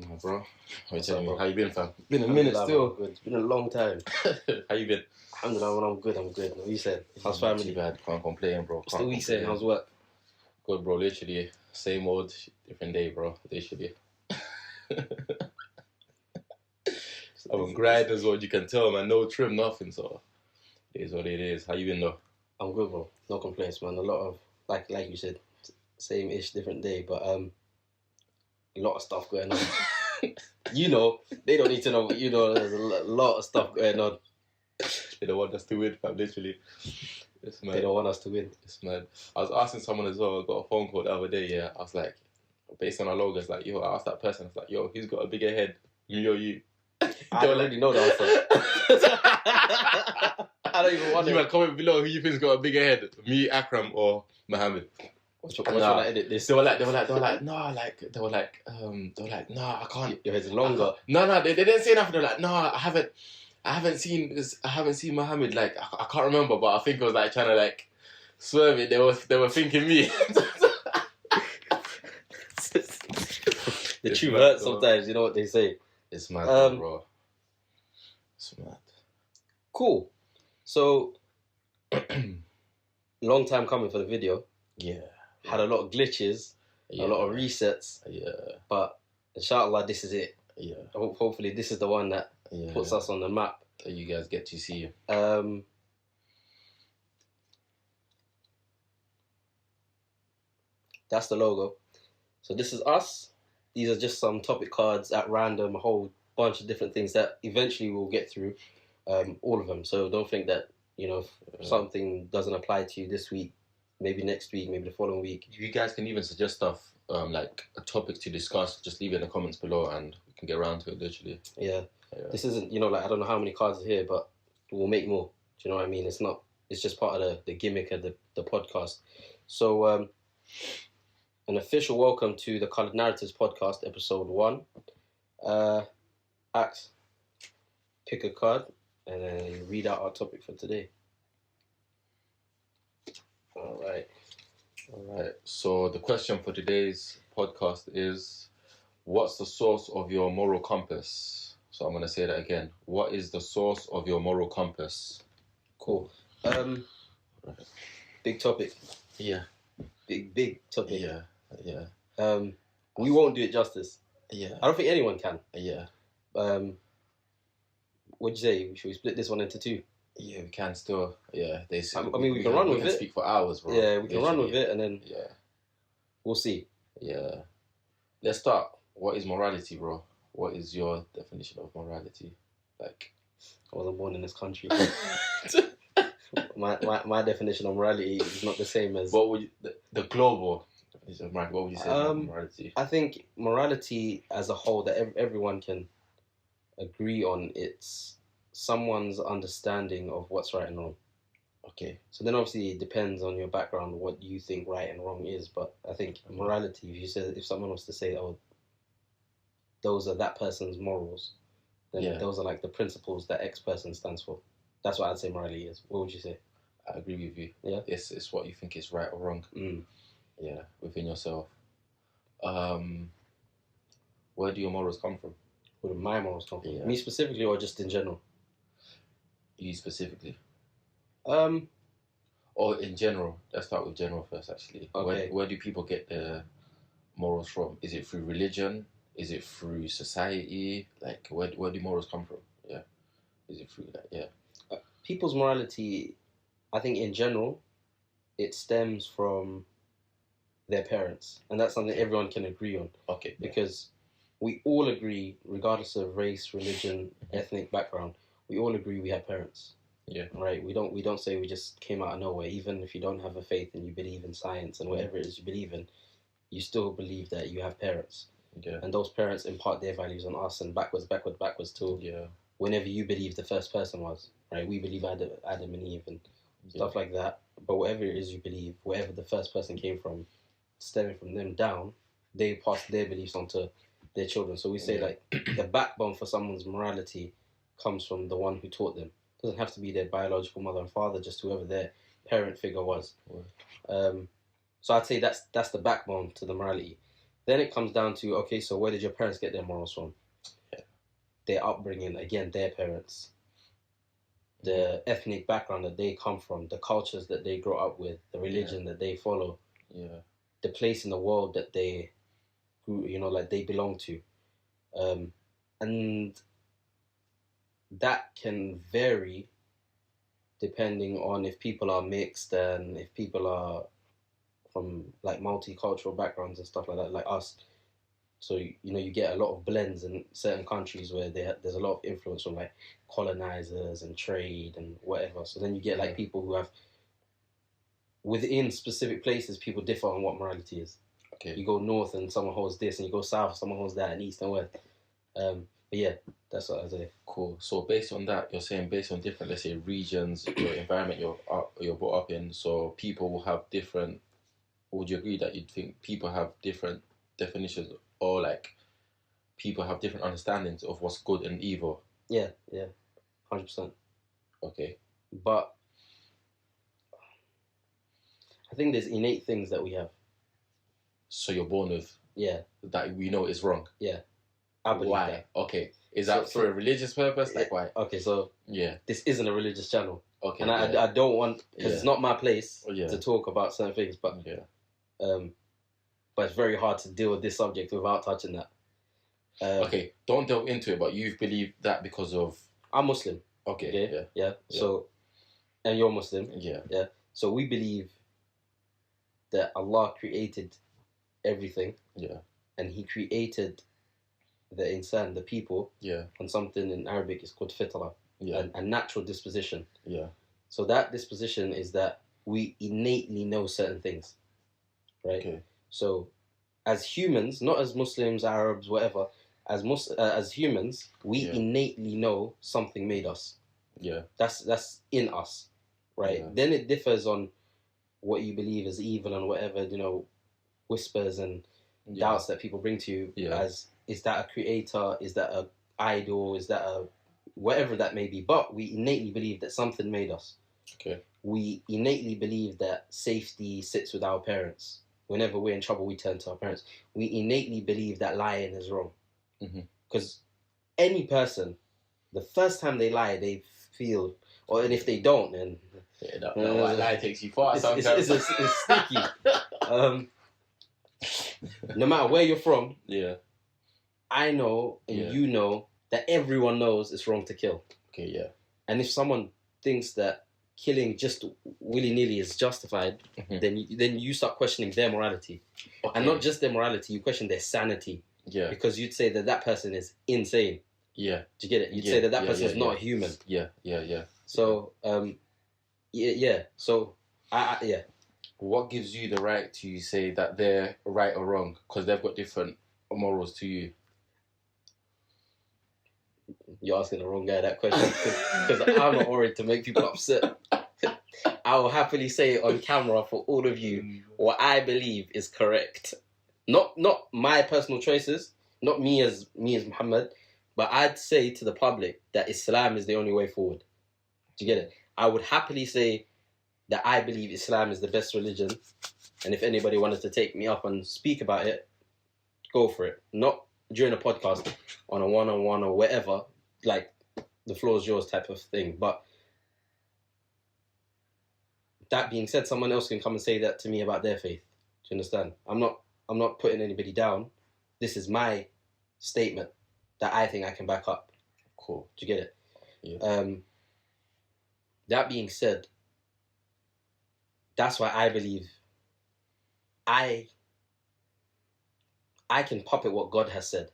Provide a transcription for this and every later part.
No, bro. What's up, bro? How you been, fam? Been a minute still. Good. It's been a long time. How you been? Alhamdulillah, I'm good. What you said? How's family? Too bad. Can't complain, bro. What's the week saying? How's work? Good, bro. Literally, same old, different day, bro. Literally. I'm a grind as well. You can tell, man. No trim, nothing. So it is what it is. How you been, though? I'm good, bro. No complaints, man. A lot of like you said, same-ish, different day, but a lot of stuff going on. You know, they don't need to know, but you know, there's a lot of stuff going on. They don't want us to win, fam. Literally. It's mad. They don't want us to win. It's mad. I was asking someone as well. I got a phone call the other day. Yeah, I was like, based on our logo, it's like, yo, I asked that person. It's like, yo, who's got a bigger head, me or you? I don't already know the answer. I don't even want You might comment below who you think's got a bigger head, me, Akram, or Mohammed. Should I edit this? They were like, nah, I can't. Your head's longer. No, they didn't say nothing. They're like, no, I haven't seen Mohammed. Like, I can't remember, but I think it was like trying to like swerve it. They were thinking me. The truth hurts sometimes. You know what they say. It's mad, bro. It's mad. Cool. So, long time coming for the video. Yeah. Had a lot of glitches, a lot of resets. Yeah. But inshallah, this is it. Yeah. Hopefully, this is the one that puts us on the map. That you guys get to see. That's the logo. So this is us. These are just some topic cards at random, a whole bunch of different things that eventually we'll get through. All of them. So don't think that, you know, if something doesn't apply to you this week, maybe next week, maybe the following week. You guys can even suggest stuff, like a topic to discuss. Just leave it in the comments below and we can get around to it, literally. Yeah. This isn't, you know, like, I don't know how many cards are here, but we'll make more. Do you know what I mean? It's just part of the gimmick of the podcast. So, an official welcome to the Coloured Narratives podcast, episode 1. Axe, pick a card and then read out our topic for today. All right. So the question for today's podcast is, what's the source of your moral compass? So I'm going to say that again. What is the source of your moral compass? Cool. Big topic. Yeah. Big topic. Yeah. We won't do it justice. Yeah. I don't think anyone can. Yeah. What'd you say? Should we split this one into 2? Yeah, we can still. Yeah, they say. I mean, we can run with it. Speak for hours, bro. Yeah, we can run with it, and then we'll see. Yeah. Let's start. What is morality, bro? What is your definition of morality? Like, I wasn't born in this country. my definition of morality is not the same as. What would you, the global definition of morality? What would you say about morality? I think morality as a whole, that everyone can agree on, it's someone's understanding of what's right and wrong. Okay. So then obviously it depends on your background, what you think right and wrong is. But I think morality, if someone was to say, oh, those are that person's morals, then those are like the principles that X person stands for. That's what I'd say morality is. What would you say? I agree with you. Yeah. It's what you think is right or wrong. Yeah, within yourself. Where do your morals come from? Where do my morals come from? Yeah. Me specifically, or just in general? You specifically. Or in general. Let's start with general first, actually. Okay. Where do people get their morals from? Is it through religion? Is it through society? Like, where do morals come from? Yeah. Is it through that? Yeah. People's morality, I think in general, it stems from their parents. And that's something everyone can agree on. Okay. Because we all agree, regardless of race, religion, ethnic background, we all agree we have parents. Yeah. Right? We don't say we just came out of nowhere. Even if you don't have a faith and you believe in science and whatever it is you believe in, you still believe that you have parents. Yeah. And those parents impart their values on us, and backwards till whenever you believe the first person was. Right? We believe Adam and Eve and stuff like that. But whatever it is you believe, wherever the first person came from, stemming from them down, they pass their beliefs on to their children. So we say like the backbone for someone's morality comes from the one who taught them. It doesn't have to be their biological mother and father, just whoever their parent figure was. So I'd say that's the backbone to the morality. Then it comes down to, okay, so where did your parents get their morals from? Yeah. Their upbringing, again, their parents. The ethnic background that they come from, the cultures that they grow up with, the religion that they follow, the place in the world that they grew, like they belong to. And that can vary depending on if people are mixed and if people are from like multicultural backgrounds and stuff like that, like us. So, you get a lot of blends in certain countries where there's a lot of influence from like colonizers and trade and whatever. So then you get like people who have, within specific places, people differ on what morality is. Okay. You go north and someone holds this, and you go south, someone holds that, and east and west. But yeah, that's what I say. Cool. So based on that, you're saying based on different, let's say, regions, your environment you're brought up in, so people will have different. Would you agree that you'd think people have different definitions, or like people have different understandings of what's good and evil? Yeah, 100%. Okay. But I think there's innate things that we have. So you're born with. Yeah. That we know is wrong. Yeah. I believe why? That. Okay. Is that for a religious purpose? Like why? Okay, so yeah, this isn't a religious channel. Okay. And I don't want, because it's not my place to talk about certain things, but but it's very hard to deal with this subject without touching that. Okay, don't delve into it, but you believe that because of... I'm Muslim. Okay, yeah. So, and you're Muslim. Yeah. So we believe that Allah created everything. Yeah. And He created the insan, the people, on something in Arabic is called fitra, a natural disposition. Yeah. So that disposition is that we innately know certain things, right? Okay. So, as humans, not as Muslims, Arabs, whatever, as humans, we innately know something made us. Yeah. That's in us, right? Yeah. Then it differs on what you believe is evil and whatever, whispers and doubts that people bring to you as, is that a creator? Is that a idol? Is that a whatever that may be? But we innately believe that something made us. Okay. We innately believe that safety sits with our parents. Whenever we're in trouble, we turn to our parents. We innately believe that lying is wrong. Because any person, the first time they lie, they feel, and if they don't, then... that lie takes you far sometimes. It's sticky. No matter where you're from, I know and you know that everyone knows it's wrong to kill. Okay, yeah. And if someone thinks that killing just willy-nilly is justified, then you start questioning their morality. Okay. And not just their morality, you question their sanity. Yeah. Because you'd say that person is insane. Yeah. Do you get it? You'd say that person is not human. Yeah. So, So, What gives you the right to say that they're right or wrong? Because they've got different morals to you. You're asking the wrong guy that question, because I'm not worried to make people upset. I will happily say on camera for all of you what I believe is correct. Not my personal choices, not me as Mohammed, but I'd say to the public that Islam is the only way forward. Do you get it? I would happily say that I believe Islam is the best religion, and if anybody wanted to take me up and speak about it, go for it. Not during a podcast, on a one-on-one or whatever, like the floor is yours type of thing. But that being said, someone else can come and say that to me about their faith. Do you understand? I'm not putting anybody down. This is my statement that I think I can back up. Cool. Do you get it? Yeah. That being said, that's why I believe I can puppet what God has said.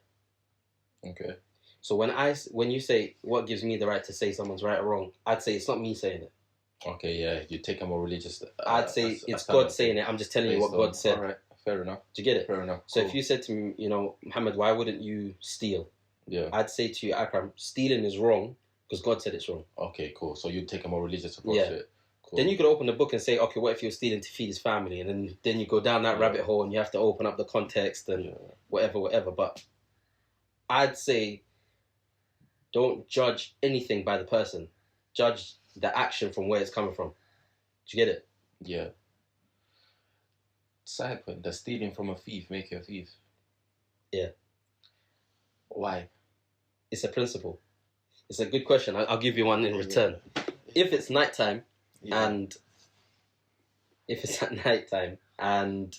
Okay. So when you say what gives me the right to say someone's right or wrong, I'd say it's not me saying it. Okay, yeah, you take a more religious... I'd say it's God saying it. I'm just telling you what God said. All right, fair enough. Do you get it? Fair enough. So if you said to me, Mohammed, why wouldn't you steal? Yeah. I'd say to you, Akram, stealing is wrong because God said it's wrong. Okay, cool. So you'd take a more religious approach to it. Cool. Then you could open the book and say, okay, what if you're stealing to feed his family? And then you go down that rabbit hole and you have to open up the context and whatever. But I'd say don't judge anything by the person. Judge the action from where it's coming from. Do you get it? Yeah. Side point, does stealing from a thief make you a thief? Yeah. Why? It's a principle. It's a good question. I'll give you one in return. If it's nighttime and if it's at nighttime and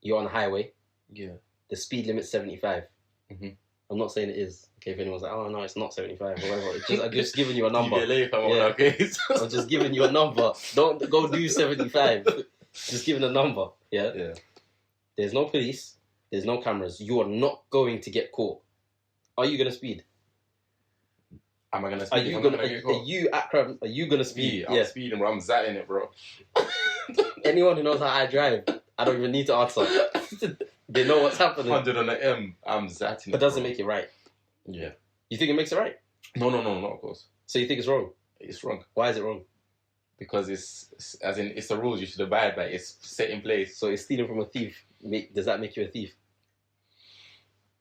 you're on a highway, the speed limit's 75. Mm-hmm. I'm not saying it is. Okay, if anyone's like, oh no, it's not 75 or whatever. I'm just giving you a number. I'm just giving you a number. Don't go do 75. Just giving a number. Yeah. There's no police. There's no cameras. You are not going to get caught. Are you gonna speed? Am I gonna speed? Are you Akram? Are you gonna speed? I'm speeding, bro. I'm zatting it, bro. Anyone who knows how I drive, I don't even need to answer. They know what's happening. 100 on the M. I'm zatting it. But doesn't make it right. Yeah. You think it makes it right? No, not of course. So you think it's wrong? It's wrong. Why is it wrong? Because it's the rules you should abide by. It's set in place. So it's stealing from a thief. Does that make you a thief?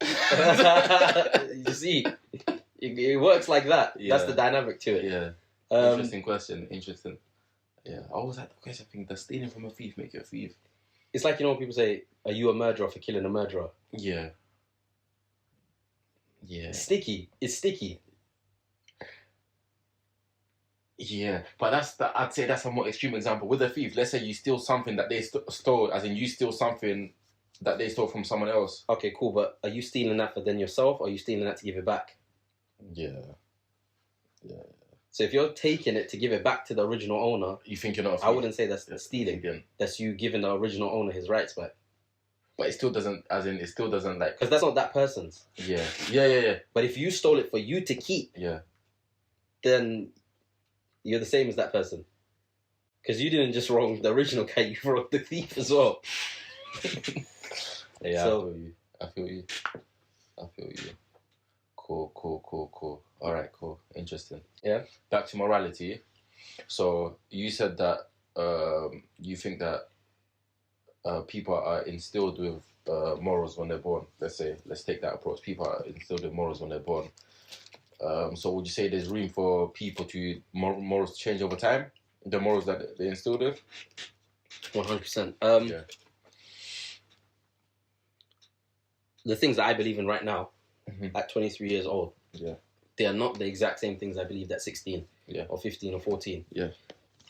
You see, it works like that. Yeah. That's the dynamic to it. Yeah. Interesting question. Interesting. Yeah. I always had the question. I think, does stealing from a thief make you a thief? It's like, you know, when people say, "Are you a murderer for killing a murderer?" Yeah. Yeah. It's sticky. It's sticky. Yeah, but I'd say that's a more extreme example. With a thief, let's say you steal something that they stole, as in you steal something that they stole from someone else. Okay, cool, but are you stealing that for then yourself, or are you stealing that to give it back? Yeah. So if you're taking it to give it back to the original owner, you think you're not a thief? I wouldn't say that's stealing. Again. That's you giving the original owner his rights back. But it still doesn't, like... Because that's not that person's. Yeah. But if you stole it for you to keep, then you're the same as that person. Because you didn't just wrong the original guy, you wronged the thief as well. Yeah, so, I feel you. Cool. All right, cool. Interesting. Yeah. Back to morality. So you said that you think that people are instilled with morals when they're born. Let's take that approach. People are instilled with morals when they're born. So would you say there's room for people to morals to change over time? The morals that they instilled with? 100%. The things that I believe in right now, at 23 years old, they are not the exact same things I believed at 16 or 15 or 14. Yeah.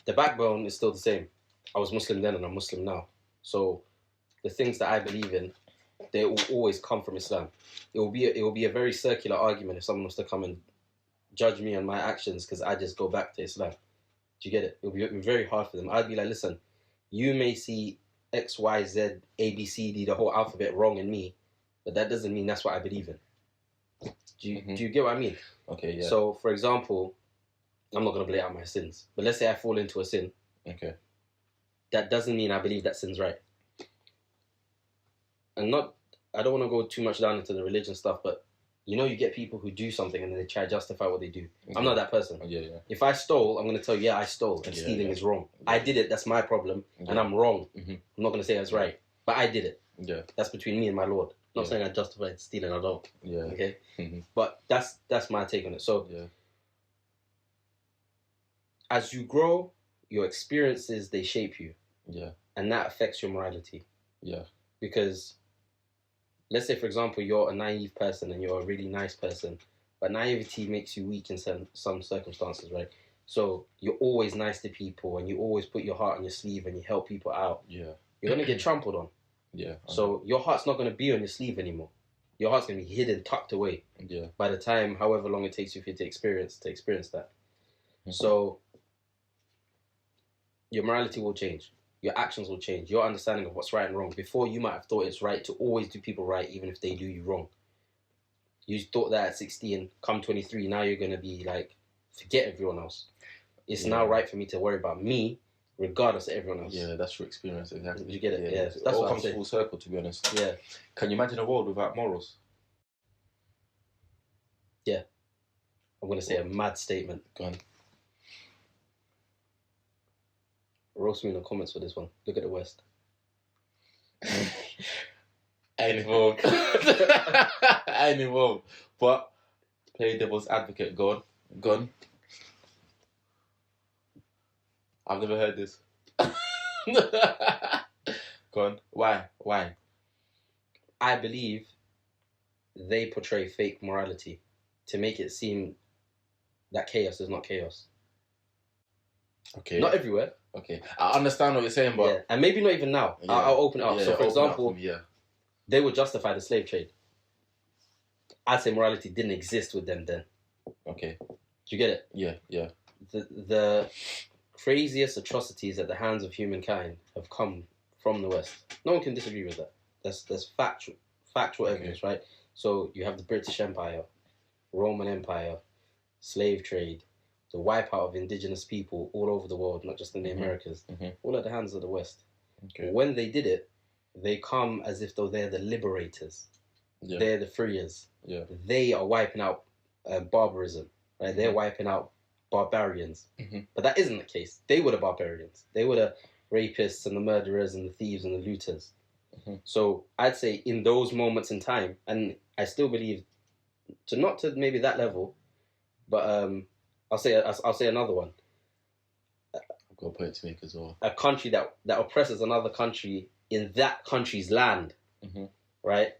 The backbone is still the same. I was Muslim then and I'm Muslim now. So the things that I believe in, they will always come from Islam. It will be a very circular argument if someone was to come and judge me on my actions because I just go back to Islam. Do you get it? It will be very hard for them. I'd be like, listen, you may see X, Y, Z, A, B, C, D, the whole alphabet wrong in me, but that doesn't mean that's what I believe in. Do you get what I mean? Okay, yeah. So, for example, I'm not going to lay out my sins, but let's say I fall into a sin. Okay. That doesn't mean I believe that sin's right. And I don't want to go too much down into the religion stuff, but you know, you get people who do something and then they try to justify what they do. Okay. I'm not that person. Yeah. If I stole, I'm going to tell you, I stole, and stealing is wrong. I did it, that's my problem, and I'm wrong. I'm not going to say that's right, but I did it. Yeah. That's between me and my Lord. Not saying I justified stealing, I don't. Yeah. Okay? But that's my take on it. So, as you grow, your experiences, they shape you. Yeah. And that affects your morality. Yeah. Because, let's say, for example, you're a naive person and you're a really nice person, but naivety makes you weak in some circumstances, right? So you're always nice to people and you always put your heart on your sleeve and you help people out. Yeah. You're going to get trampled on. Yeah. So your heart's not going to be on your sleeve anymore. Your heart's going to be hidden, tucked away. Yeah. By the time, however long it takes you for you to experience that. So your morality will change. Your actions will change. Your understanding of what's right and wrong. Before, you might have thought it's right to always do people right, even if they do you wrong. You thought that at 16, come 23, now you're going to be like, forget everyone else. It's now right for me to worry about me, regardless of everyone else. Yeah, that's your experience, exactly. Did you get it? Yeah. That's it all what comes full circle, to be honest. Yeah. Can you imagine a world without morals? Yeah. I'm going to say a mad statement. Go on. Roast me in the comments for this one. Look at the West. I ain't involved. But play devil's advocate. Go on. I've never heard this. Go on. Why? Why? I believe they portray fake morality to make it seem that chaos is not chaos. Okay. Not everywhere. Okay. I understand what you're saying, but... Yeah. And maybe not even now. Yeah. I'll open it up. Yeah, so, for example, yeah. they would justify the slave trade. I'd say morality didn't exist with them then. Okay. Do you get it? Yeah, yeah. The craziest atrocities at the hands of humankind have come from the West. No one can disagree with that. That's factual evidence, right? So you have the British Empire, Roman Empire, slave trade, the wipeout of indigenous people all over the world, not just in the Americas, all at the hands of the West. Okay. When they did it, they come as if though they're the liberators. Yeah. They're the freers. Yeah. They are wiping out barbarism, right? They're wiping out barbarians. But that isn't the case. They were the barbarians. They were the rapists and the murderers and the thieves and the looters. So I'd say in those moments in time, and I still believe, not to maybe that level, but I'll say another one. I've got a point to make as well. A country that oppresses another country in that country's land, right?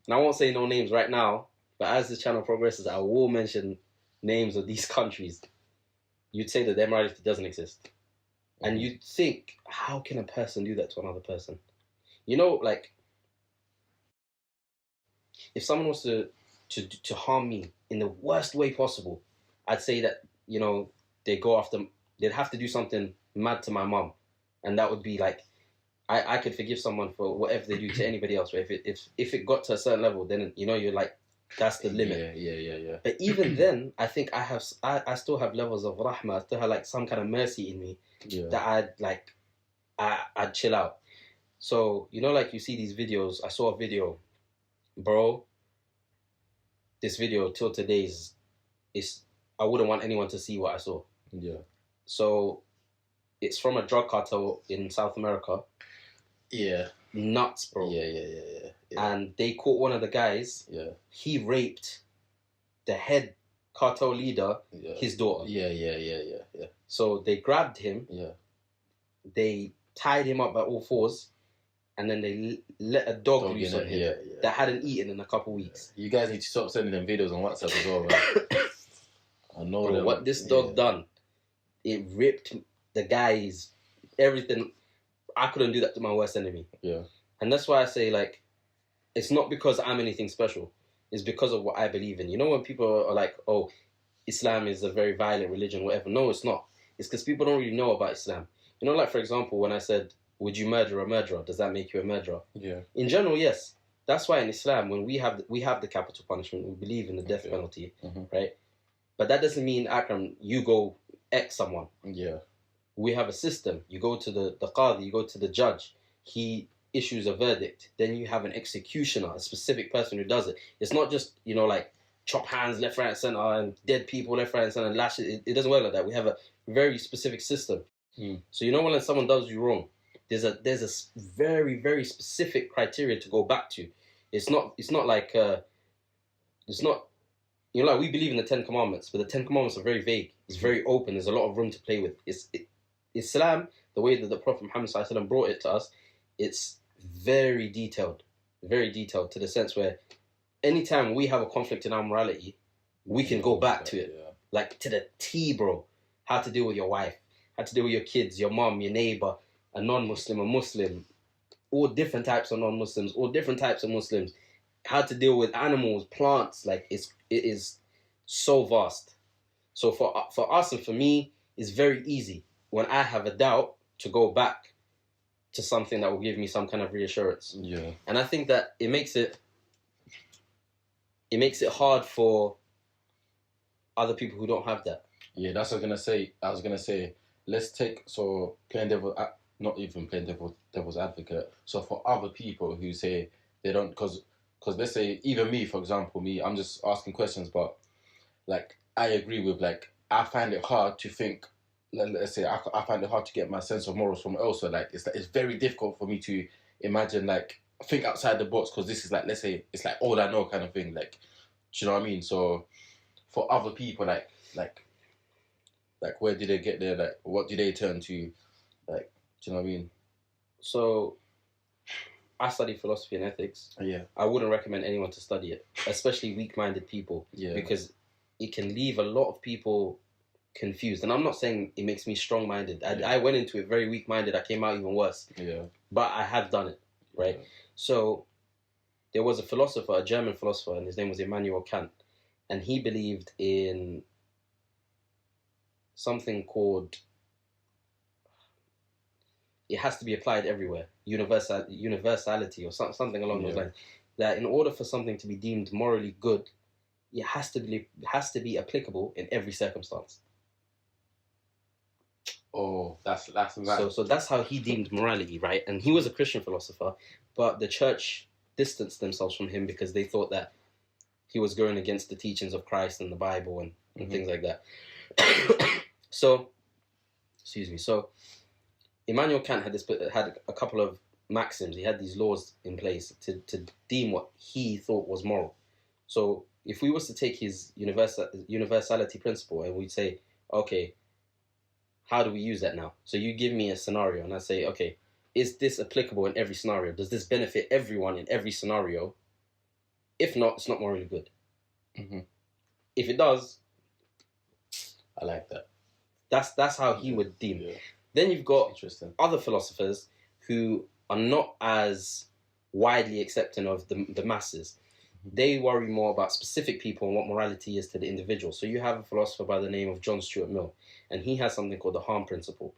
And I won't say no names right now, but as this channel progresses, I will mention names of these countries. You'd say that their morality doesn't exist. And you'd think, how can a person do that to another person? You know, like, if someone was to harm me in the worst way possible, I'd say that, you know, they'd have to do something mad to my mum. And that would be like, I could forgive someone for whatever they do to anybody else. But if it got to a certain level, then, you know, you're like, that's the limit. Yeah. But even then, I think I still have levels of rahmah. I still have like some kind of mercy in me that I'd chill out. So, you know, like you see these videos. I saw a video, bro. This video till today is I wouldn't want anyone to see what I saw. Yeah. So, it's from a drug cartel in South America. Yeah. Nuts, bro. Yeah. And they caught one of the guys. Yeah. He raped the head cartel leader, his daughter. Yeah. So they grabbed him. Yeah. They tied him up by all fours, and then they let a dog loose on him that hadn't eaten in a couple weeks. You guys need to stop sending them videos on WhatsApp as well, man. I know bro, what this dog done. It ripped the guy's everything. I couldn't do that to my worst enemy. Yeah. And that's why I say, like, it's not because I'm anything special. It's because of what I believe in. You know when people are like, oh, Islam is a very violent religion, whatever. No, it's not. It's because people don't really know about Islam. You know, like, for example, when I said, would you murder a murderer? Does that make you a murderer? Yeah. In general, yes. That's why in Islam, when we have the capital punishment, we believe in the death penalty, right? But that doesn't mean, Akram, you go X someone. Yeah. We have a system. You go to the qadi, you go to the judge. He issues a verdict. Then you have an executioner, a specific person who does it. It's not just, you know, like chop hands left, right, and center, and dead people left, right, and center, and lashes. It doesn't work like that. We have a very specific system. So you know when someone does you wrong, there's a very, very specific criteria to go back to. It's not like it's not, you know, like we believe in the 10 Commandments, but the 10 Commandments are very vague. It's very open. There's a lot of room to play with. Islam, the way that the Prophet Muhammad ﷺ brought it to us, it's very detailed to the sense where anytime we have a conflict in our morality, we can go back to it, like to the T, bro. How to deal with your wife, how to deal with your kids, your mom, your neighbor, a non-Muslim, a Muslim, all different types of non-Muslims, all different types of Muslims, how to deal with animals, plants. Like it is so vast. So for us and for me, it's very easy when I have a doubt to go back to something that will give me some kind of reassurance. Yeah. And I think that it makes it hard for other people who don't have that. Yeah, that's what I was gonna say. Let's take not even playing devil's advocate. So for other people who say they don't, because let's say even me, for example, I'm just asking questions, but like I agree with, like, I find it hard to think. Let's say I find it hard to get my sense of morals from elsewhere. Like it's very difficult for me to imagine, like, think outside the box, because this is like, let's say it's like all I know kind of thing. Like, do you know what I mean? So for other people, like where did they get there? Like, what do they turn to? Like, do you know what I mean? So I study philosophy and ethics. Yeah. I wouldn't recommend anyone to study it, especially weak-minded people, because it can leave a lot of people confused. And I'm not saying it makes me strong-minded. I went into it very weak-minded. I came out even worse. Yeah. But I have done it, right? Yeah. So there was a philosopher, a German philosopher, and his name was Immanuel Kant, and he believed in something called, it has to be applied everywhere, universality or something along those lines. That in order for something to be deemed morally good, it has to be applicable in every circumstance. Oh, that's mad. So that's how he deemed morality, right? And he was a Christian philosopher, but the church distanced themselves from him because they thought that he was going against the teachings of Christ and the Bible and things like that. So, excuse me. So, Immanuel Kant had a couple of maxims. He had these laws in place to deem what he thought was moral. So, if we was to take his universality principle and we'd say, okay, how do we use that now? So you give me a scenario and I say, okay, is this applicable in every scenario? Does this benefit everyone in every scenario? If not, it's not morally good. Mm-hmm. If it does, I like that. That's how he would deem. Yeah. Then you've got other philosophers who are not as widely accepting of the masses. Mm-hmm. They worry more about specific people and what morality is to the individual. So you have a philosopher by the name of John Stuart Mill, and he has something called the harm principle.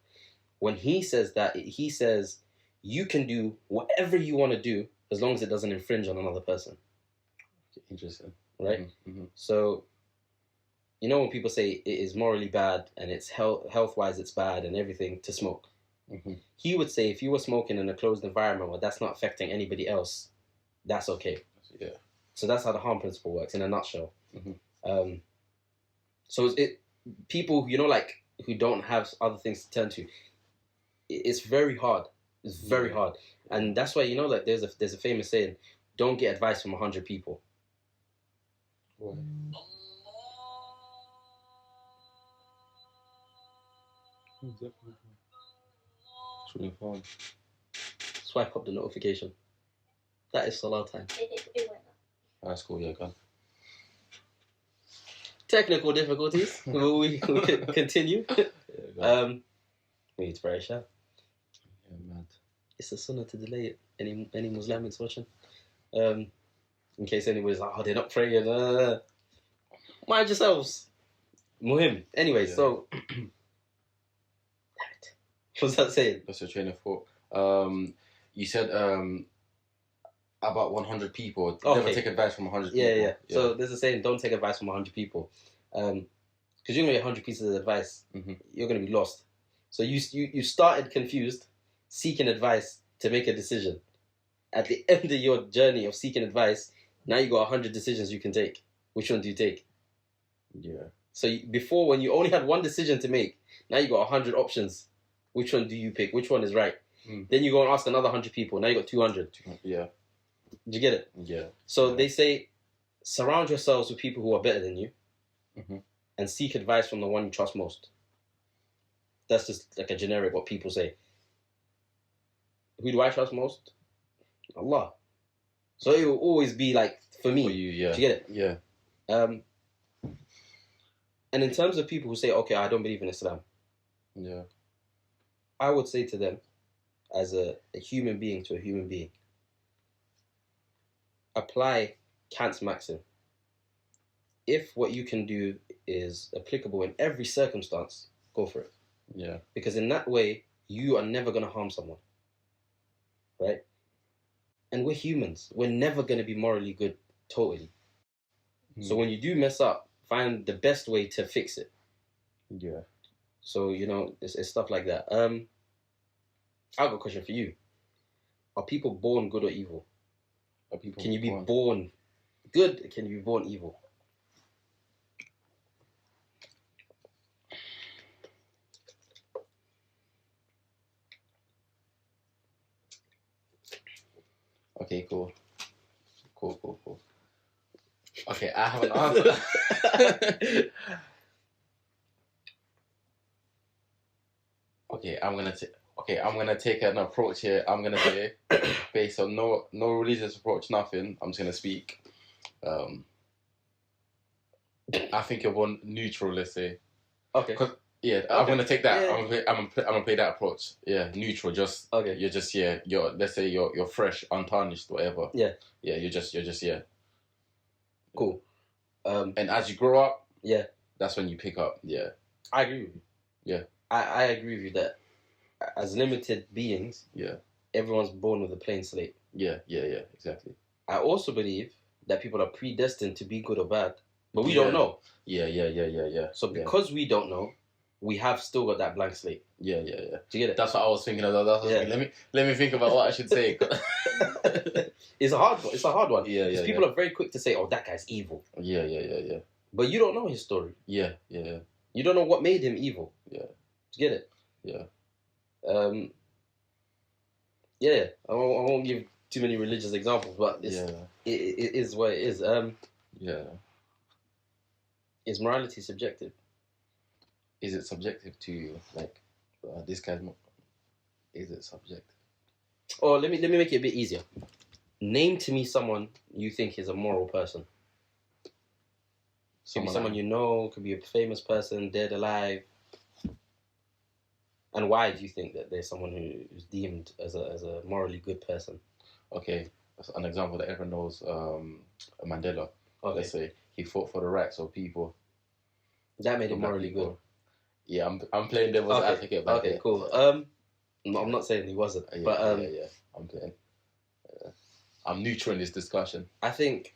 When he says that, he says you can do whatever you want to do as long as it doesn't infringe on another person. Interesting. Right? Mm-hmm. So, you know when people say it is morally bad and it's health-wise it's bad and everything to smoke. Mm-hmm. He would say if you were smoking in a closed environment where that's not affecting anybody else, that's okay. Yeah. So that's how the harm principle works in a nutshell. Mm-hmm. So people, you know, like who don't have other things to turn to, it's very hard. It's very hard, and that's why, you know, like there's a famous saying: "Don't get advice from 100 people." Right. Swipe up the notification. That is Salah time. It went up. That's cool, yeah, go. Technical difficulties. we can continue. Yeah, we need to pray, Isha. Yeah, mad. It's a sunnah to delay it. Any Muslims watching? In case anybody's like, oh, they're not praying. Mind yourselves. Muhim. Anyway, so damn it. What's that saying? That's a train of thought. You said about 100 people. Never take advice from 100 people. Yeah. So there's a saying: don't take advice from 100 people, because you're gonna get 100 pieces of advice. Mm-hmm. You're gonna be lost. So you started confused, seeking advice to make a decision. At the end of your journey of seeking advice, now you got 100 decisions you can take. Which one do you take? Yeah. So before, when you only had one decision to make, now you got 100 options. Which one do you pick? Which one is right? Then you go and ask another 100 people. Now you got 200. Yeah. Did you get it? Yeah. So they say, surround yourselves with people who are better than you, and seek advice from the one you trust most. That's just like a generic what people say. Who do I trust most? Allah. So it will always be like for me. For you, yeah. Do you get it? Yeah. And in terms of people who say, okay, I don't believe in Islam. Yeah. I would say to them, as a human being to a human being, apply Kant's maxim. If what you can do is applicable in every circumstance, go for it. Yeah. Because in that way, you are never going to harm someone. Right? And we're humans. We're never going to be morally good totally. So when you do mess up, find the best way to fix it. Yeah. So, you know, it's stuff like that. I've got a question for you. Are people born good or evil? Can you be born good? Can you be born evil? Okay, cool. Okay, I have an answer. Okay, Okay, I'm gonna take an approach here. I'm gonna say, based on no religious approach, nothing. I'm just gonna speak. I think you're born neutral. Let's say. Okay. Yeah, I'm gonna take that. Yeah. I'm gonna play that approach. Yeah, neutral. Just okay. You're just You're let's say you're fresh, untarnished, whatever. Yeah. Yeah, you're just Cool. And as you grow up, yeah, that's when you pick up. Yeah, I agree with you. Yeah, I agree with you that as limited beings, everyone's born with a plain slate. Yeah, exactly. I also believe that people are predestined to be good or bad, but we don't know. Yeah. So because we don't know, we have still got that blank slate. Yeah. Do you get it? That's what I was thinking of. Let me think about what I should say. It's a hard one. It's a hard one. Yeah. People are very quick to say, "Oh, that guy's evil." Yeah. But you don't know his story. Yeah. You don't know what made him evil. Yeah. Do you get it? Yeah. Yeah. I won't give too many religious examples, but it is what it is. Yeah. Is morality subjective? Is it subjective to you? Like, this guy's... Is it subjective? Oh, let me make it a bit easier. Name to me someone you think is a moral person. Could be someone you know, could be a famous person, dead, alive. And why do you think that there's someone who's deemed as a morally good person? Okay, that's an example that everyone knows. Mandela. Okay. Let's say he fought for the rights of people. That made him morally good. Yeah, I'm playing devil's advocate. Okay, cool. I'm not saying he wasn't, but I'm playing. I'm neutral in this discussion. I think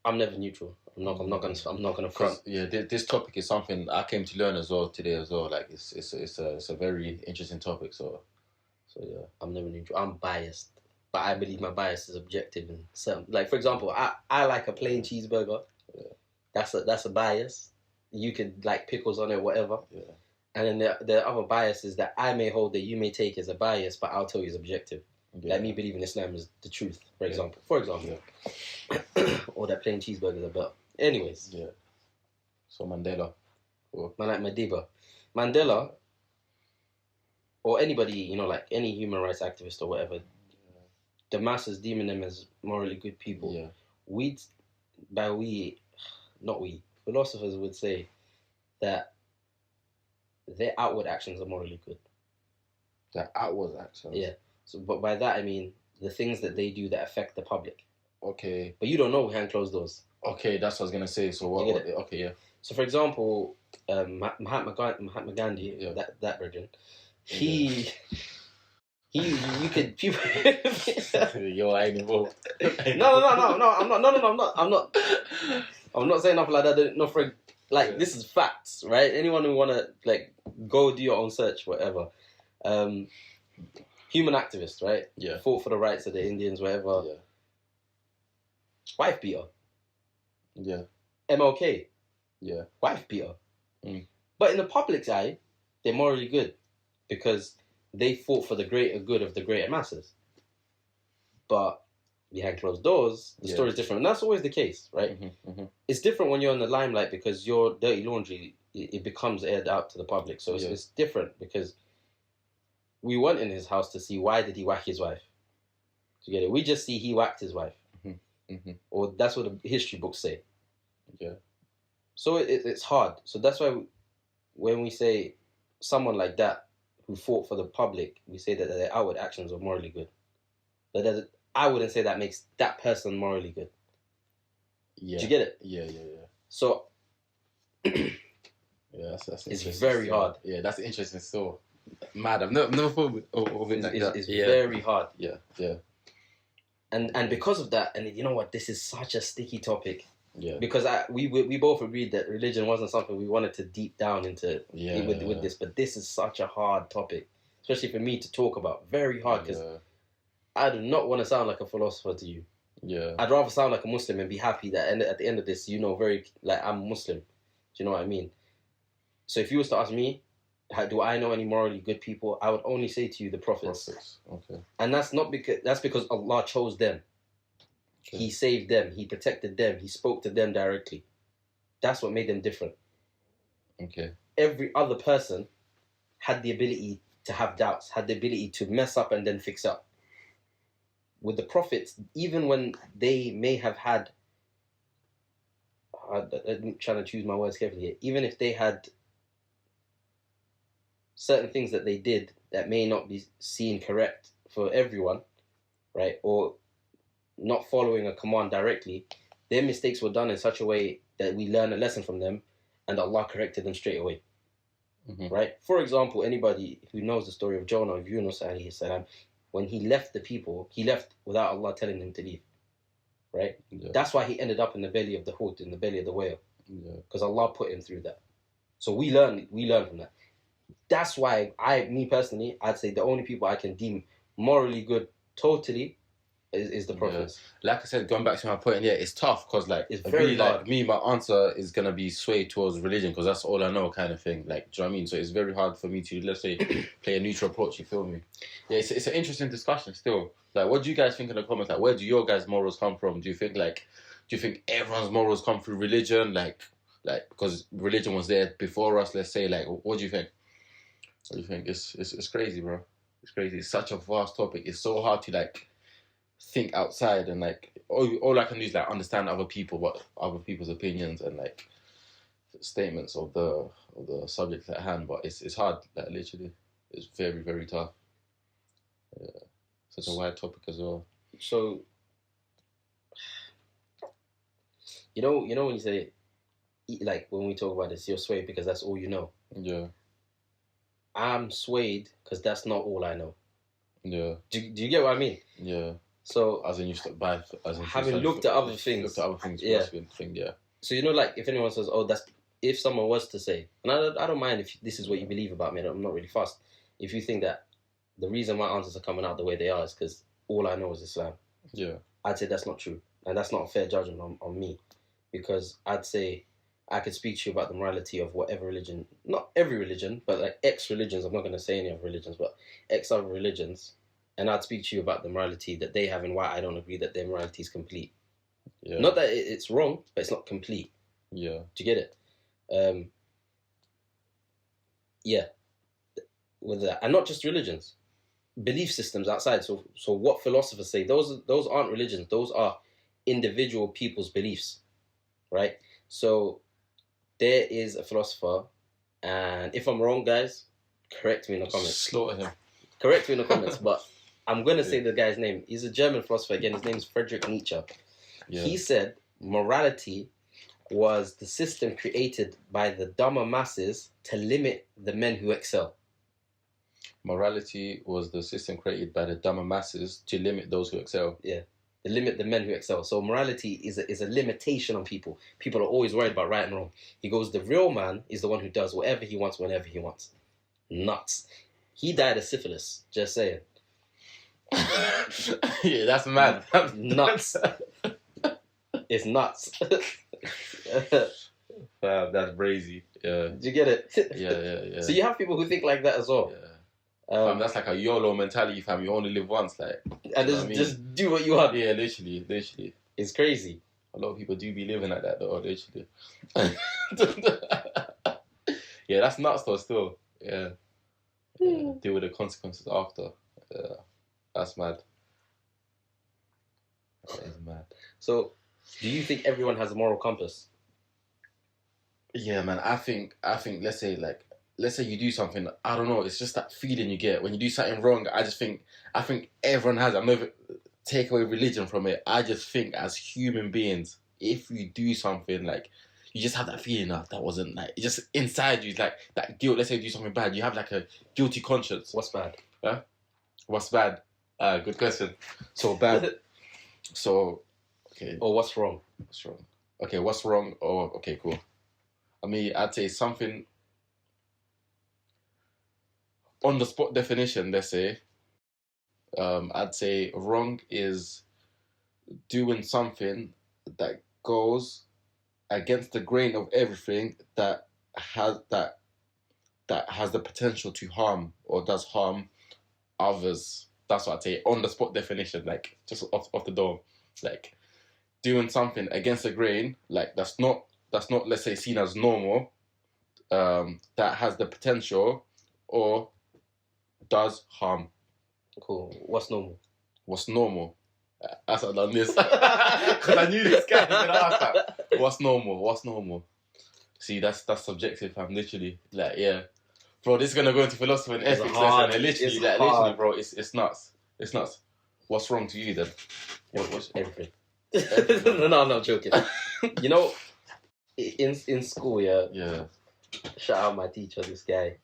I'm never neutral. I'm not gonna front. Yeah, this topic is something I came to learn as well today as well. Like it's a very interesting topic. So yeah, I'm never neutral. I'm biased, but I believe my bias is objective and certain. Like for example, I like a plain cheeseburger. Yeah. That's a bias. You could like pickles on it, whatever. Yeah. And then there are other biases that I may hold that you may take as a bias, but I'll tell you is objective. Yeah. Like me believing Islam is the truth, for example. Yeah. Or that plain cheeseburgers are better. Anyways. Yeah. So Mandela. Man like Madiba. Mandela, or anybody, like any human rights activist or whatever, the masses deeming them as morally good people. Yeah. Philosophers would say that their outward actions are morally good. Their outward actions? Yeah. So, but by that I mean the things that they do that affect the public. Okay. But you don't know behind closed doors. Okay, that's what I was gonna say. So what? Okay, yeah. So for example, Mahatma Gandhi, that virgin, you could people. Yo, I ain't involved. No. I'm not saying nothing like that. No, this is facts, right? Anyone who wanna go do your own search, whatever. Human activist, right? Yeah. Fought for the rights of the Indians, whatever. Yeah. Wife beater. Yeah. MLK. Yeah. Wife beater. Mm. But in the public's eye, they're morally good because they fought for the greater good of the greater masses. But behind closed doors, the story is different. And that's always the case, right? Mm-hmm, mm-hmm. It's different when you're in the limelight because your dirty laundry, it becomes aired out to the public. So it's different because we went in his house to see why did he whack his wife. Do you get it? We just see he whacked his wife. Mm-hmm. Mm-hmm. Or that's what the history books say. Yeah. So it's hard. So that's why when we say someone like that who fought for the public, we say that their outward actions are morally good. But I wouldn't say that makes that person morally good. Yeah. Do you get it? Yeah. So that's it's very hard. Yeah, that's interesting. So mad. I've never thought of it like that. It's very hard. Yeah. And because of that, and you know what, this is such a sticky topic. Yeah. Because we both agreed that religion wasn't something we wanted to deep down into with this, but this is such a hard topic, especially for me to talk about. Very hard because I do not want to sound like a philosopher to you. Yeah. I'd rather sound like a Muslim and be happy that at the end of this, very I'm Muslim. Do you know what I mean? So if you was to ask me, do I know any morally good people? I would only say to you the prophets. Okay. And that's because Allah chose them. Okay. He saved them. He protected them. He spoke to them directly. That's what made them different. Okay. Every other person had the ability to have doubts, had the ability to mess up and then fix up. With the prophets, even when they may have had, I'm trying to choose my words carefully here, even if they had certain things that they did that may not be seen correct for everyone, right, or not following a command directly, their mistakes were done in such a way that we learn a lesson from them and Allah corrected them straight away. Right? For example, anybody who knows the story of Jonah, of Yunus alayhi salam, when he left the people, he left without Allah telling him to leave. Right? Yeah. That's why he ended up in the belly of the Hut, in the belly of the whale. Because Allah put him through that. So we learn from that. That's why me personally, I'd say the only people I can deem morally good totally is the prophets. Yeah. Like I said, going back to my point, it's tough because like it's very hard. Like me, my answer is gonna be swayed towards religion because that's all I know, kind of thing. Like, do you know what I mean? So it's very hard for me to, let's say, play a neutral approach. You feel me? Yeah, it's an interesting discussion still. Like, what do you guys think in the comments? Like, where do your guys' morals come from? Do you think everyone's morals come through religion? Like because religion was there before us. Let's say, like, what do you think? What do you think? It's crazy, bro. It's crazy. It's such a vast topic. It's so hard to like think outside and like all I can do is like understand other people's opinions and like statements of the subject at hand. But it's hard. Like literally, it's very, very tough. Yeah, such a wide topic as well. So you know when you say like when we talk about this, you're swayed because that's all you know. Yeah. I'm swayed because that's not all I know. Yeah. Do you get what I mean? Yeah. So as in you stop by as in having looked at other things. Yeah. So like if anyone says, "Oh, that's," if someone was to say, and I don't mind if this is what you believe about me, I'm not really fussed. If you think that the reason my answers are coming out the way they are is because all I know is Islam. Yeah. I'd say that's not true, and that's not a fair judgment on me, because I'd say I could speak to you about the morality of whatever religion, not every religion, but like X religions. I'm not going to say any other religions, but X other religions. And I'd speak to you about the morality that they have and why I don't agree that their morality is complete. Yeah. Not that it's wrong, but it's not complete. Yeah. Do you get it? Yeah. With that. And not just religions. Belief systems outside. So what philosophers say, those aren't religions. Those are individual people's beliefs. Right? So there is a philosopher, and if I'm wrong, guys, correct me in the comments. Slaughter him. Correct me in the comments, but I'm going to say the guy's name. He's a German philosopher. Again, his name is Friedrich Nietzsche. Yeah. He said morality was the system created by the dumber masses to limit the men who excel. Morality was the system created by the dumber masses to limit those who excel. Yeah, to limit the men who excel. So morality is a limitation on people. People are always worried about right and wrong. He goes, the real man is the one who does whatever he wants, whenever he wants. Nuts. He died of syphilis. Just saying. Yeah, that's mad. That's nuts. It's nuts. That's crazy. Yeah. Did you get it? Yeah. So you have people who think like that as well. Yeah. That's like a YOLO mentality, fam. You only live once, like. And just do what you want. Yeah, literally. It's crazy. A lot of people do be living like that, though. Literally. Yeah, that's nuts, though. Still, yeah. Deal with the consequences after. Yeah, that's mad. That is mad. So, do you think everyone has a moral compass? Yeah, man. I think. Let's say you do something. I don't know. It's just that feeling you get when you do something wrong. I think everyone has. I'm never take away religion from it. I just think as human beings, if you do something like. You just have that feeling that wasn't like it's just inside you, like that guilt. Let's say you do something bad, you have like a guilty conscience. What's bad? Huh? What's bad? Good question. So bad. So okay. Or what's wrong? What's wrong? Okay, what's wrong? Oh, okay, cool. I mean, I'd say something on the spot definition. Let's say, I'd say wrong is doing something that goes against the grain of everything that has the potential to harm or does harm others. That's what I'd say on the spot definition, like just off the dome, like doing something against the grain, like that's not let's say seen as normal, that has the potential or does harm. Cool. What's normal? What's normal? That's what I've done this. Because I knew this guy was going to ask that. What's normal? What's normal? See, that's subjective, fam. Literally. Like, yeah. Bro, this is going to go into philosophy and ethics lesson. And literally, bro, it's nuts. It's nuts. What's wrong to you, then? What's everything? No, I'm not joking. You know, in school, yeah. Shout out my teacher, this guy.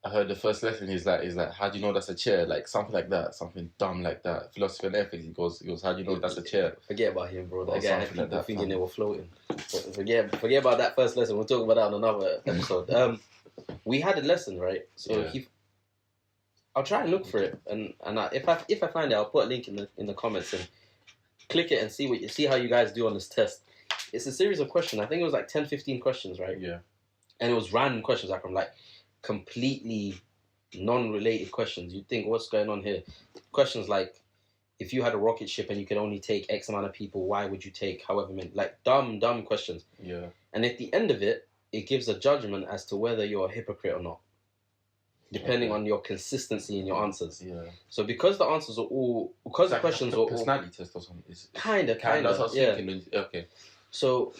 I heard the first lesson. He's like, how do you know that's a chair? Like something like that, something dumb like that. Philosophy and ethics. He goes, how do you know that's a chair? Forget about him, bro. That guy had people thinking they were floating. Forget about that first lesson. We'll talk about that on another episode. We had a lesson, right? So I'll try and look for it, and if I find it, I'll put a link in the comments and click it and see how you guys do on this test. It's a series of questions. I think it was like 10, 15 questions, right? Yeah. And it was random questions, Akram, like completely non-related questions. You'd think, what's going on here? Questions like, if you had a rocket ship and you could only take X amount of people, why would you take however many? Like dumb questions. Yeah. And at the end of it, it gives a judgment as to whether you're a hypocrite or not, depending on your consistency in your answers. Yeah. So because the answers are all, because the questions are all personality test or something. Kind of. That's what I was thinking. Okay. So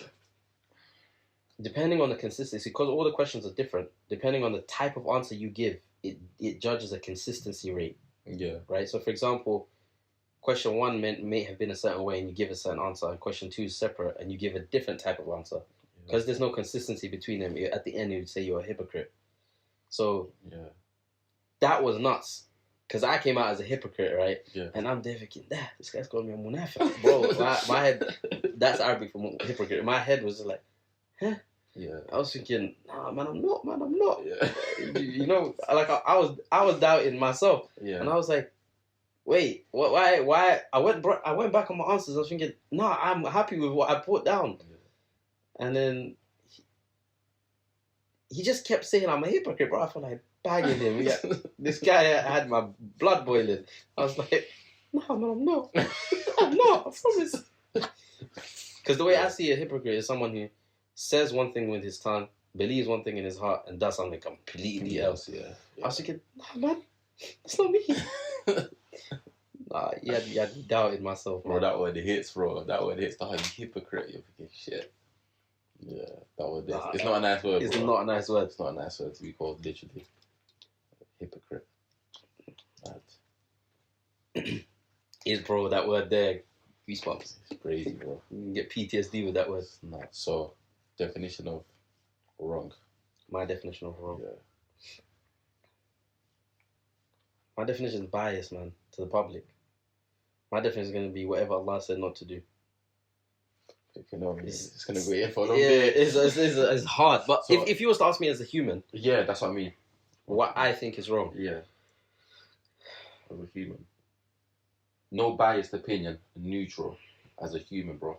depending on the consistency, because all the questions are different, depending on the type of answer you give, it judges a consistency rate. Yeah. Right? So for example, question 1 may have been a certain way and you give a certain answer, and question 2 is separate and you give a different type of answer. Because there's no consistency between them, at the end you would say you're a hypocrite. So that was nuts. Because I came out as a hypocrite, right? Yeah. And I'm there thinking, this guy's calling me a munafiq. Bro, my head, that's Arabic for hypocrite. My head was just like, huh? Yeah. I was thinking, nah, man, I'm not. Yeah. You know, like I was doubting myself. Yeah. And I was like, wait, why? I went back on my answers. I was thinking, nah, I'm happy with what I put down. Yeah. And then he just kept saying I'm a hypocrite, bro. I felt like bagging him. Yeah. This guy had my blood boiling. I was like, no, man, I'm not. I'm not, I promise. Because the way I see a hypocrite is someone who says one thing with his tongue, believes one thing in his heart, and does something completely else. Yeah. I was thinking, nah, man, that's not me. Nah, you had me doubting myself, bro. That word hits, bro. That word hits the whole hypocrite. You're thinking, shit. Yeah, that word. It's not a nice word. It's not a nice word. It's not a nice word to be called, literally. Hypocrite. Is, bro, that word there. Goosebumps. It's crazy, bro. You can get PTSD with that word. Nah. So, definition of wrong. My definition of wrong. Yeah. My definition is bias, man, to the public. My definition is going to be whatever Allah said not to do. You know, it's going to go in for a little bit. It's hard. But so, if you was to ask me as a human... Yeah, that's what I mean. What I think is wrong. Yeah. As a human. No biased opinion. Neutral. As a human, bro.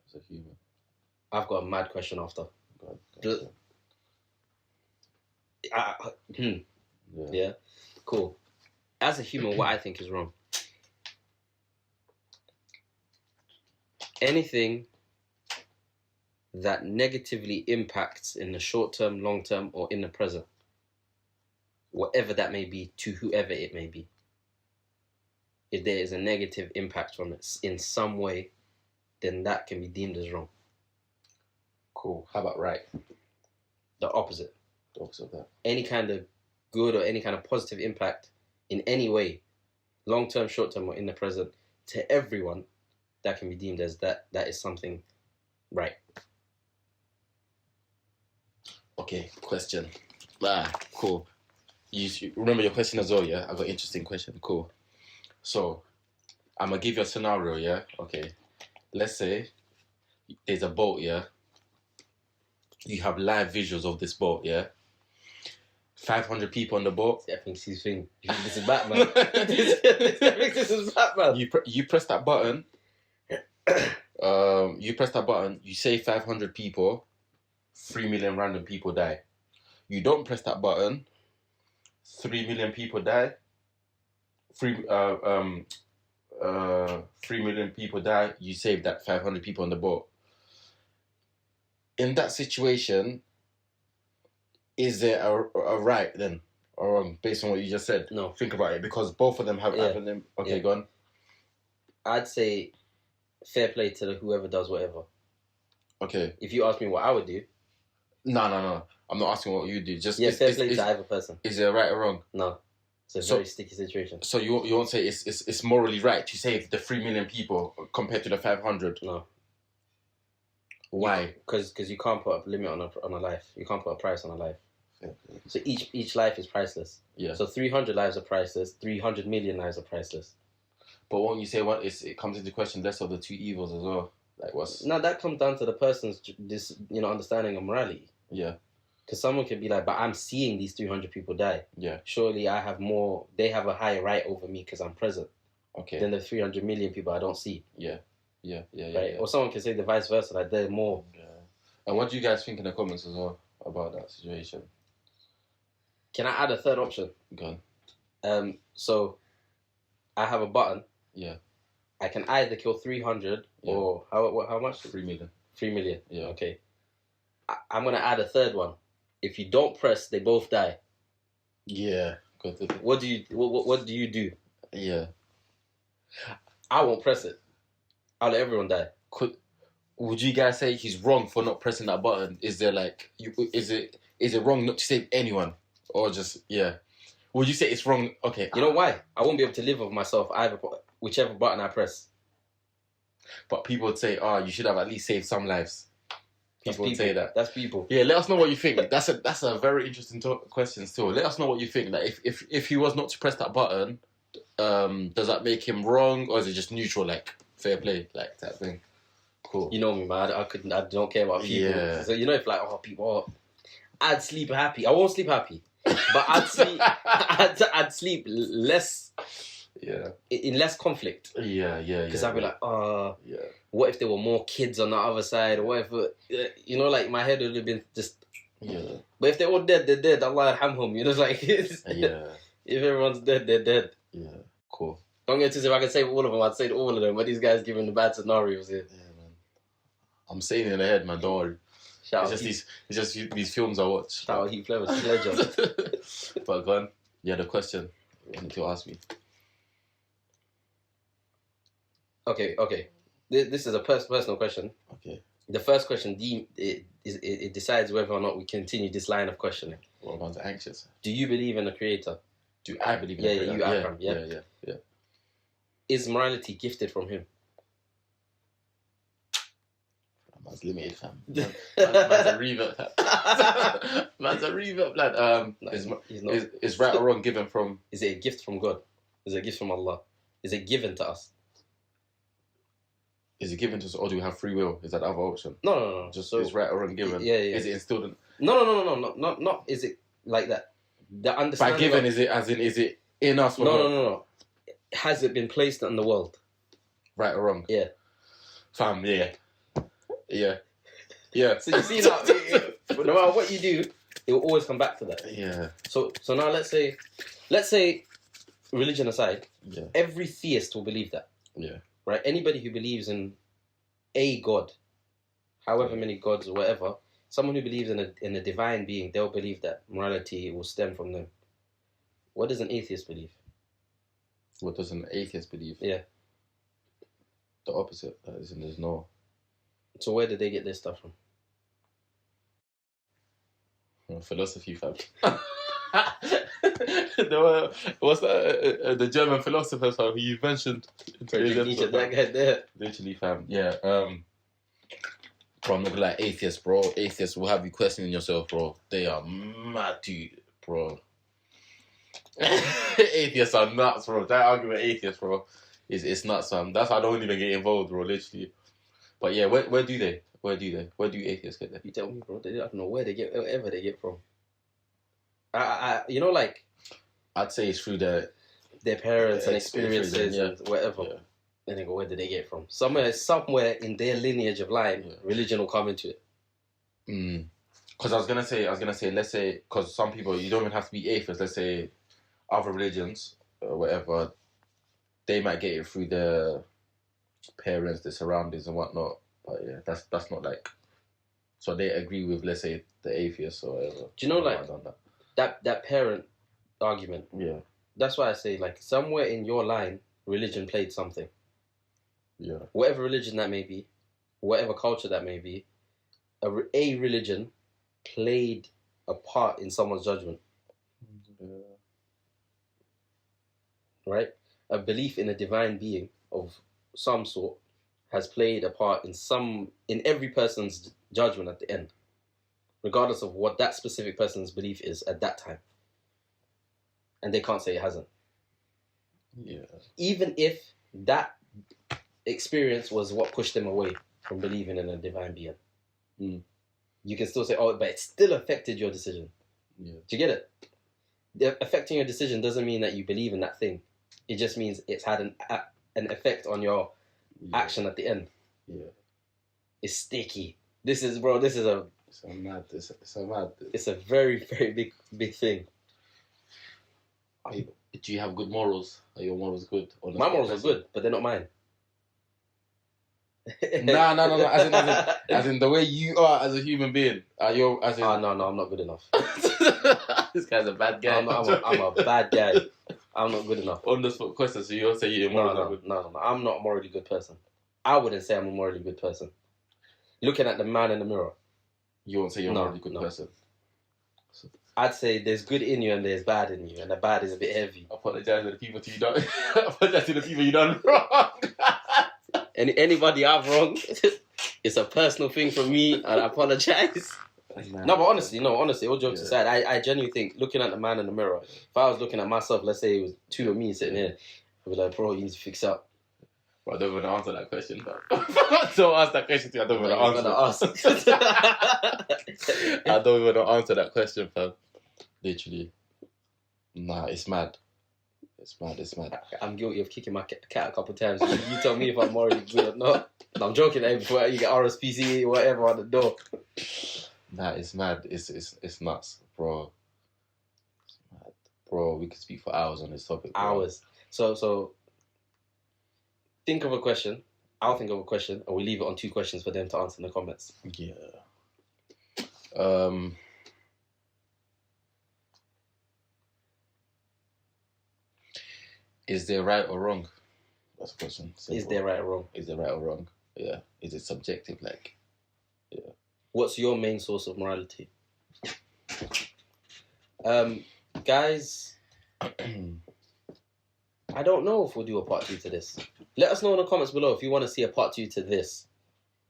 As a human. I've got a mad question after. Yeah. Cool. As a human, what I think is wrong. Anything that negatively impacts in the short term, long term, or in the present, whatever that may be, to whoever it may be, if there is a negative impact from it in some way, then that can be deemed as wrong. Cool. How about right? The opposite. The opposite of that. Any kind of good or any kind of positive impact in any way, long term, short term, or in the present, to everyone, that can be deemed as that is something right. Okay, question. Cool. You remember your question as well, yeah? I got an interesting question. Cool. So, I'm going to give you a scenario, yeah? Okay. Let's say there's a boat, yeah? You have live visuals of this boat, yeah? 500 people on the boat. I think she's thinking, this is Batman. This is Batman. You press that button. You say 500 people, 3 million random people die. You don't press that button, 3 million people die. 3 million people die. You save that 500 people on the boat. In that situation, is there a right then? or wrong based on what you just said? No. Think about it, because both of them have acronym. Okay, Yeah. go on. I'd say fair play to whoever does whatever. Okay. If you ask me what I would do. No. I'm not asking what you do. Just fair play to either person. Is it right or wrong? No. It's a very sticky situation. So you won't say it's morally right to save the 3 million people compared to the 500? No. Why? Because you can't put a limit on a life. You can't put a price on a life. Yeah. So each life is priceless. Yeah. So 300 lives are priceless. 300 million lives are priceless. But when you say it comes into question less of the two evils as well. Like what's... No, that comes down to the person's understanding of morality. Yeah. Because someone could be like, but I'm seeing these 300 people die. Yeah. Surely I have more. They have a higher right over me because I'm present. Okay. Than the 300 million people I don't see. Yeah. Right. Yeah. Or someone can say the vice versa, like they're more. Yeah. And what do you guys think in the comments as well about that situation? Can I add a third option? Go on. So I have a button. Yeah. I can either kill 300 or how much? 3 million. 3 million. Yeah. Okay. I'm gonna add a third one. If you don't press, they both die. Yeah. What do you do? Yeah. I won't press it. I'll let everyone die. Would you guys say he's wrong for not pressing that button? Is there like is it wrong not to save anyone, or just Would you say it's wrong? Okay. You know why? I won't be able to live with myself either, whichever button I press. But people would say, you should have at least saved some lives. People would say that. That's people. Yeah, let us know what you think. That's a very interesting question still. Let us know what you think. Like if he was not to press that button, does that make him wrong, or is it just neutral, like fair play, like that thing? Cool. You know me, man. I don't care about people. Yeah. So if like people, I'd sleep happy. I won't sleep happy, but I'd sleep. I'd sleep less. Yeah. In less conflict. Yeah. Because I'd be like, what if there were more kids on the other side? Or what if, like my head would have been just. Yeah. But if they're all dead, they're dead. Allah yarhamhum. Like. Yeah. If everyone's dead, they're dead. Yeah. Cool. Don't get to say if I could save all of them, I'd save all of them. But these guys giving the bad scenarios here. Yeah, man. I'm saying it in the head, man. Don't worry. It's just these films I watch. Shout out Heath Ledger. But go on. Yeah, the question you need to ask me. Okay. This is a personal question. Okay. The first question, it decides whether or not we continue this line of questioning. What about the anxious? Do you believe in a creator? Do I believe in a creator? You, Akram. Yeah. Is morality gifted from him? Man's limited, fam. Man's a revert. Man's a revert, lad. Is right or wrong given from... Is it a gift from God? Is it a gift from Allah? Is it given to us? Is it given to us, or do we have free will? Is that the other option? No. Just is right or wrong given? Yeah. Is it instilled in... No. Not is it like that? The understanding by given, is it in us? No. Has it been placed in the world? Right or wrong? Yeah. Fam, yeah. So you see now, no matter what you do, it will always come back to that. Yeah. So now let's say, religion aside, every theist will believe that. Yeah. Right? Anybody who believes in a God, however many gods or whatever, someone who believes in a divine being, they'll believe that morality will stem from them. What does an atheist believe? What does an atheist believe? Yeah. The opposite. As in, there's no... So where did they get this stuff from? Philosophy, fam. What's that? The German philosopher, fam, who you mentioned. That guy there. Literally, fam. Yeah. Bro, I'm not gonna lie, atheists, bro. Atheists will have you questioning yourself, bro. They are mad, dude, bro. Atheists are nuts, bro. That argument, atheists, bro, it's nuts, fam. That's why I don't even get involved, bro. Literally. But yeah, where do they? Where do atheists get there? You tell me, bro. I don't know where they get whatever they get from. Like I'd say it's through their parents and experiences and whatever. Yeah. Then they go, where did they get it from? Somewhere in their lineage of line, religion will come into it. Because I was gonna say, let's say, because some people, you don't even have to be atheists. Let's say other religions, or whatever, they might get it through their parents, their surroundings, and whatnot. But yeah, that's not like. So they agree with, let's say, the atheists or whatever. Do you know, like that parent argument. Yeah. That's why I say, like, somewhere in your line, religion played something. Yeah. Whatever religion that may be, whatever culture that may be, a religion played a part in someone's judgment. Yeah. Right? A belief in a divine being of some sort has played a part in every person's judgment at the end, regardless of what that specific person's belief is at that time. And they can't say it hasn't. Yeah. Even if that experience was what pushed them away from believing in a divine being. You can still say, oh, but it still affected your decision. Yeah. Do you get it? Affecting your decision doesn't mean that you believe in that thing. It just means it's had an effect on your action at the end. Yeah. It's sticky. This is a It's a mad. it's a very, very big thing. Do you have good morals? Are your morals good? My morals are good, but they're not mine. No. As in the way you are as a human being. No, I'm not good enough. This guy's a bad guy. I'm a bad guy. I'm not good enough. On the spot question, so you'll say your morals are good. No. I'm not a morally good person. I wouldn't say I'm a morally good person. Looking at the man in the mirror. You won't say you're a morally good person. I'd say there's good in you and there's bad in you, and the bad is a bit heavy. Apologise to the people you done. Apologise to the people you done wrong. Anybody I've wronged, it's a personal thing from me, and I apologise. No, but honestly, all jokes aside, I genuinely think, looking at the man in the mirror, if I was looking at myself, let's say it was two of me sitting here, I'd be like, bro, you need to fix up. But I don't want to answer that question. Don't ask that question to me. I don't want to answer. I don't want to answer that question, fam. Literally. Nah, it's mad. It's mad. I'm guilty of kicking my cat a couple of times. You tell me if I'm morally good or not. No, I'm joking, before you get RSPCA or whatever on the door. Nah, it's mad. It's nuts, bro. It's mad. Bro, we could speak for hours on this topic. Bro. Hours. So think of a question. I'll think of a question, and we leave it on 2 questions for them to answer in the comments. Yeah. Is there right or wrong? That's the question. Simple. Is there right or wrong? Is there right or wrong? Yeah. Is it subjective? Like, yeah. What's your main source of morality? Guys, I don't know if we'll do a part 2 to this. Let us know in the comments below if you want to see a part 2 to this.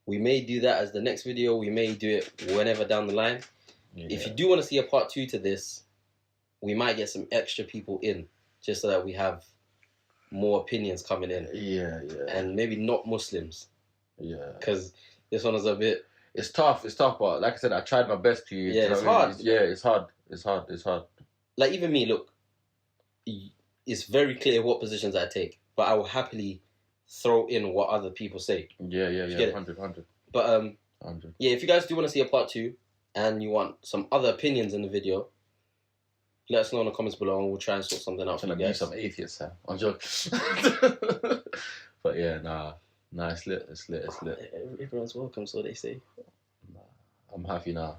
We may do that as the next video. We may do it whenever down the line. Yeah. If you do want to see a part 2 to this, we might get some extra people in, just so that we have more opinions coming in. Yeah. And maybe not Muslims. Yeah. Because this one is a bit... It's tough, but like I said, I tried my best to you. Yeah, it's hard. It's hard. Like, even me, look, it's very clear what positions I take, but I will happily throw in what other people say. Yeah, 100. But, 100. Yeah, if you guys do want to see a part 2, and you want some other opinions in the video, let us know in the comments below, and we'll try and sort something out for you guys. Some atheists, huh? I'm joking. But yeah, nah, it's lit. Everyone's welcome, so they say. Nah, I'm happy now.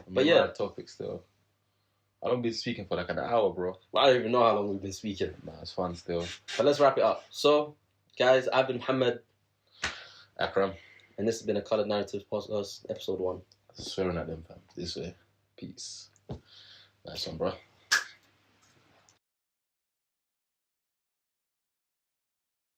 But yeah, topic still. I don't be speaking for like an hour, bro. I don't even know how long we've been speaking. Nah, it's fun still. But let's wrap it up. So, guys, I've been Mohammed. Akram. And this has been a Coloured Narratives podcast, episode 1. Swearing at them, fam. This way. Peace. Nice one, bro.